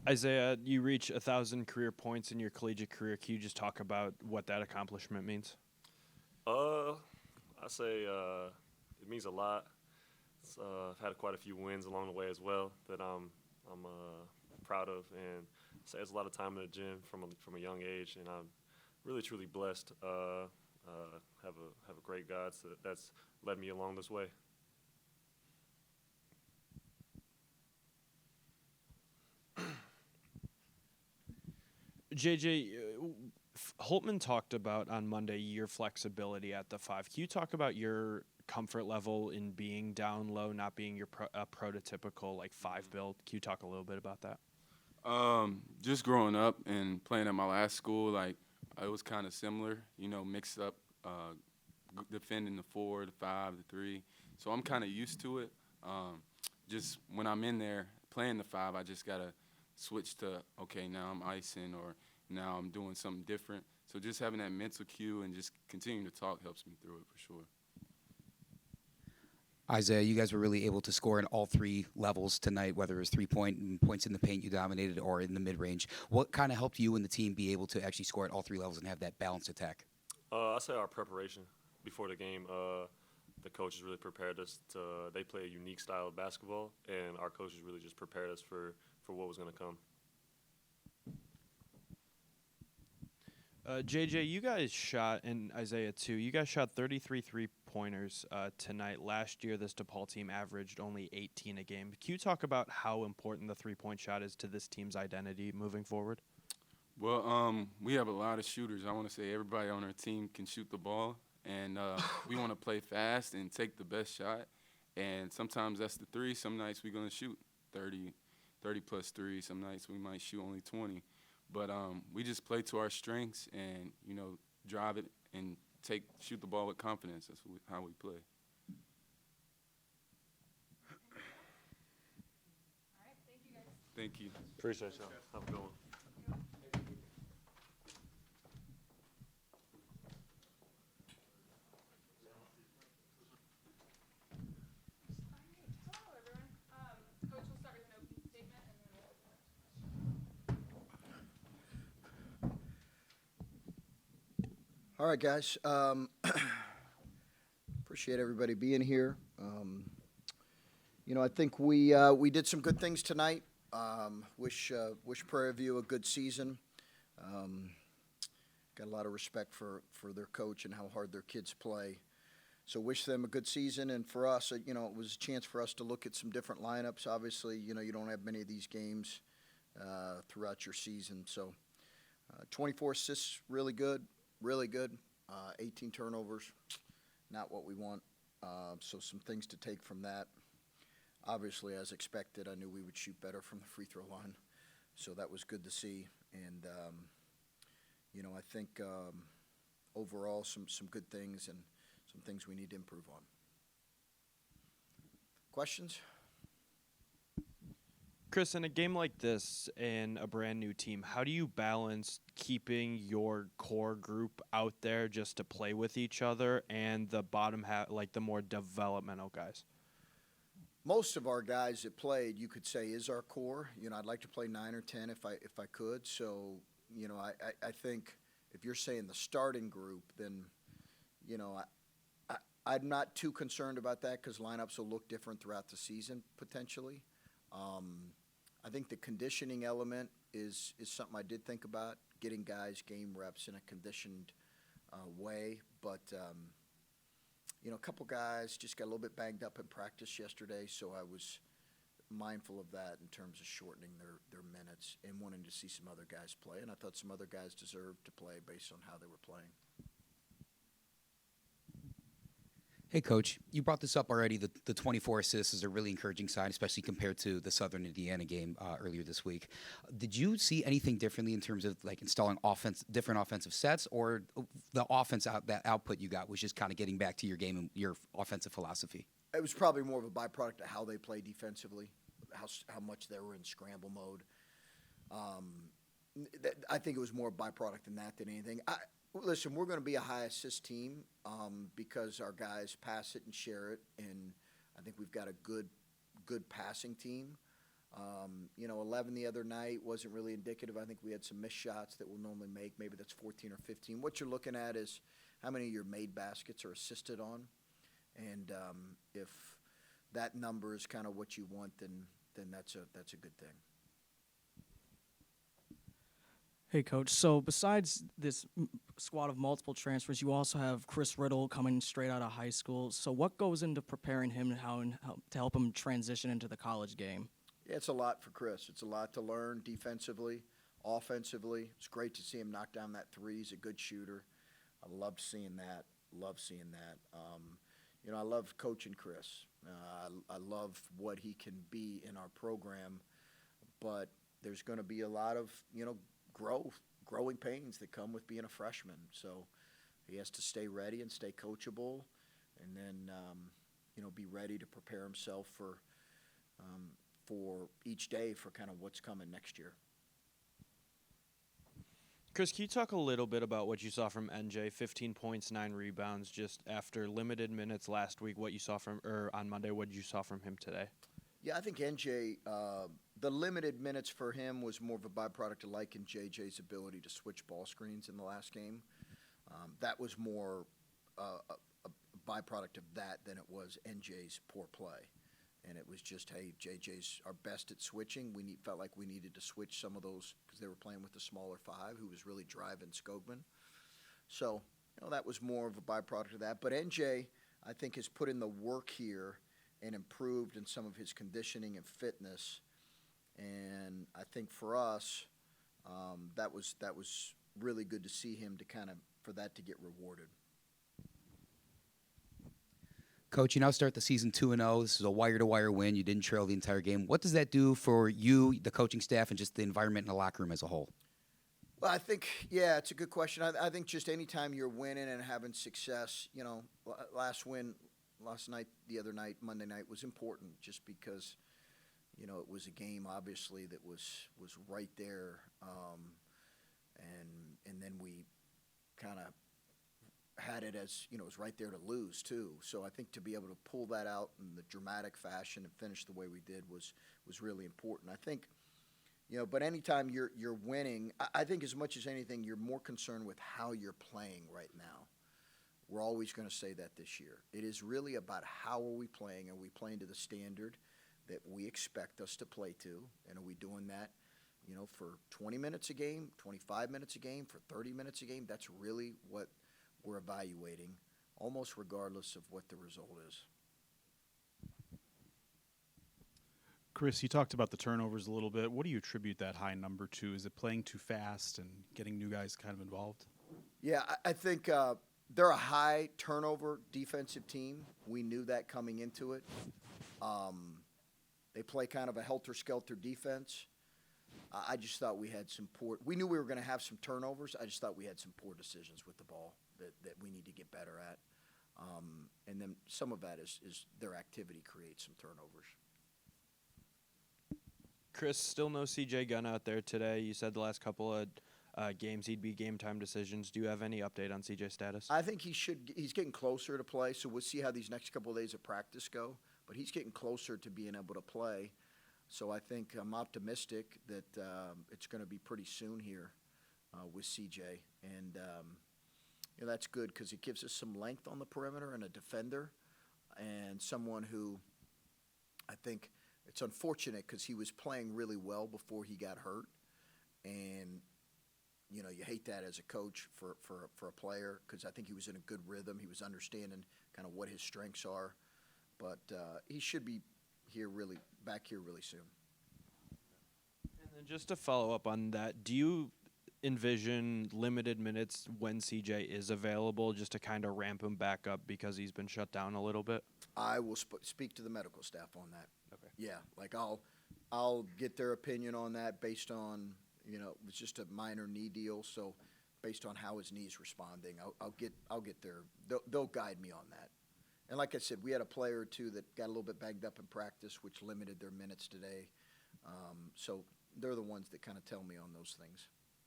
Isaiah, you reach 1,000 career points in your collegiate career. Can you just talk about what that accomplishment means? Uh, I say it means a lot. I've had quite a few wins along the way as well that I'm proud of, and say it's a lot of time in the gym from a young age, and I'm really truly blessed. Have a great God that's led me along this way. JJ, Holtmann talked about on Monday your flexibility at the 5. Can you talk about your comfort level in being down low, not being your prototypical like 5 build? Can you talk a little bit about that? Just growing up and playing at my last school, like it was kind of similar, mixed up, defending the 4, the 5, the 3. So I'm kind of used to it. Just when I'm in there playing the 5, I just gotta switch to okay, now I'm icing or now I'm doing something different. So just having that mental cue and just continuing to talk helps me through it for sure. Isaiah, you guys were really able to score in all 3 levels tonight, whether it was 3-point and points in the paint you dominated or in the mid-range. What kind of helped you and the team be able to actually score at all 3 levels and have that balanced attack? I say our preparation before the game. The coaches really prepared us they play a unique style of basketball, and our coaches really just prepared us for what was going to come. JJ, you guys shot, and Isaiah too, you guys shot 33 three-pointers tonight. Last year, this DePaul team averaged only 18 a game. Can you talk about how important the three-point shot is to this team's identity moving forward? Well, we have a lot of shooters. I want to say everybody on our team can shoot the ball, and we want to play fast and take the best shot. And sometimes that's the 3. Some nights we're going to shoot 30 plus 3. Some nights we might shoot only 20. But we just play to our strengths and, drive it and shoot the ball with confidence. That's how we play. All right, thank you guys. Thank you. Appreciate y'all. Have a good one. Hello, everyone. Coach, we'll start with an opening statement, and then we'll open up to questions. All right, guys. Appreciate everybody being here. I think we did some good things tonight. Wish Prairie View a good season. Got a lot of respect for their coach and how hard their kids play. So wish them a good season. And for us, it was a chance for us to look at some different lineups. Obviously, you don't have many of these games throughout your season. So 24 assists, really good. 18 turnovers, not what we want. So some things to take from that. Obviously, as expected, I knew we would shoot better from the free throw line. So that was good to see. And, I think overall some good things and some things we need to improve on. Questions? Chris, in a game like this and a brand new team, how do you balance keeping your core group out there just to play with each other and the bottom half, like the more developmental guys? Most of our guys that played, you could say, is our core. I'd like to play 9 or 10 if I could. So, I think if you're saying the starting group, then, I'm not too concerned about that because lineups will look different throughout the season potentially. I think the conditioning element is something I did think about, getting guys game reps in a conditioned way. But, a couple guys just got a little bit banged up in practice yesterday, so I was mindful of that in terms of shortening their minutes and wanting to see some other guys play. And I thought some other guys deserved to play based on how they were playing. Hey, Coach, you brought this up already. The 24 assists is a really encouraging sign, especially compared to the Southern Indiana game earlier this week. Did you see anything differently in terms of like installing different offensive sets, or the that output you got was just kind of getting back to your game and your offensive philosophy? It was probably more of a byproduct of how they play defensively, how much they were in scramble mode. I think it was more a byproduct than anything. Listen, we're going to be a high assist team because our guys pass it and share it, and I think we've got a good passing team. You know, 11 the other night wasn't really indicative. I think we had some missed shots that we'll normally make. Maybe that's 14 or 15. What you're looking at is how many of your made baskets are assisted on. And if that number is kind of what you want, then that's a good thing. Hey, Coach. So besides this squad of multiple transfers, you also have Chris Riddle coming straight out of high school. So what goes into preparing him and how to help him transition into the college game? Yeah, it's a lot for Chris. It's a lot to learn defensively, offensively. It's great to see him knock down that three. He's a good shooter. I love seeing that. You know, I love coaching Chris. I love what he can be in our program, but there's going to be a lot of, you know, growing pains that come with being a freshman. So he has to stay ready and stay coachable, and then you know, be ready to prepare himself for each day for kind of what's coming next year. Chris, can you talk a little bit about what you saw from NJ? 15 points, 9 rebounds, just after limited minutes last week. What you saw from, or on Monday, what you saw from him today? Yeah, I think NJ, the limited minutes for him was more of a byproduct of liking JJ's ability to switch ball screens in the last game. That was more a byproduct of that than it was NJ's poor play. And it was just, hey, JJ's our best at switching. Felt like we needed to switch some of those because they were playing with the smaller five who was really driving Skogman. So, you know, that was more of a byproduct of that. But NJ, I think, has put in the work here and improved in some of his conditioning and fitness. And I think for us, that was really good to see him for that to get rewarded. Coach, you now start the season 2-0. This is a wire-to-wire win. You didn't trail the entire game. What does that do for you, the coaching staff, and just the environment in the locker room as a whole? Well, I think, yeah, it's a good question. I think just anytime you're winning and having success, you know, last night, the other night, Monday night, was important just because, you know, it was a game, obviously, that was right there. And then we kind of had it as, you know, it was right there to lose too. So I think to be able to pull that out in the dramatic fashion and finish the way we did was really important. I think, you know, but anytime you're winning, I think as much as anything, you're more concerned with how you're playing right now. We're always going to say that this year. It is really about how are we playing? Are we playing to the standard that we expect us to play to? And are we doing that, you know, for 20 minutes a game, 25 minutes a game, for 30 minutes a game? That's really what we're evaluating, almost regardless of what the result is. Chris, you talked about the turnovers a little bit. What do you attribute that high number to? Is it playing too fast and getting new guys kind of involved? Yeah, I think they're a high turnover defensive team. We knew that coming into it. They play kind of a helter-skelter defense. I just thought we had some poor – we knew we were going to have some turnovers. I just thought we had some poor decisions with the ball that we need to get better at. And then some of that is their activity creates some turnovers. Chris, still no CJ Gunn out there today. You said the last couple of games he'd be game-time decisions. Do you have any update on CJ's status? I think he's getting closer to play, so we'll see how these next couple of days of practice go. But he's getting closer to being able to play. So I think I'm optimistic that it's going to be pretty soon here with CJ. And you know, that's good because it gives us some length on the perimeter and a defender and someone who I think it's unfortunate because he was playing really well before he got hurt. And, you know, you hate that as a coach for a player because I think he was in a good rhythm. He was understanding kind of what his strengths are. But he should be back here really soon. And then just to follow up on that, do you envision limited minutes when CJ is available just to kind of ramp him back up because he's been shut down a little bit? I will speak to the medical staff on that. Okay. Yeah, like I'll get their opinion on that based on, you know, it's just a minor knee deal, so based on how his knee's responding, I'll get they'll guide me on that. And like I said, we had a player or two that got a little bit banged up in practice, which limited their minutes today. So they're the ones that kind of tell me on those things.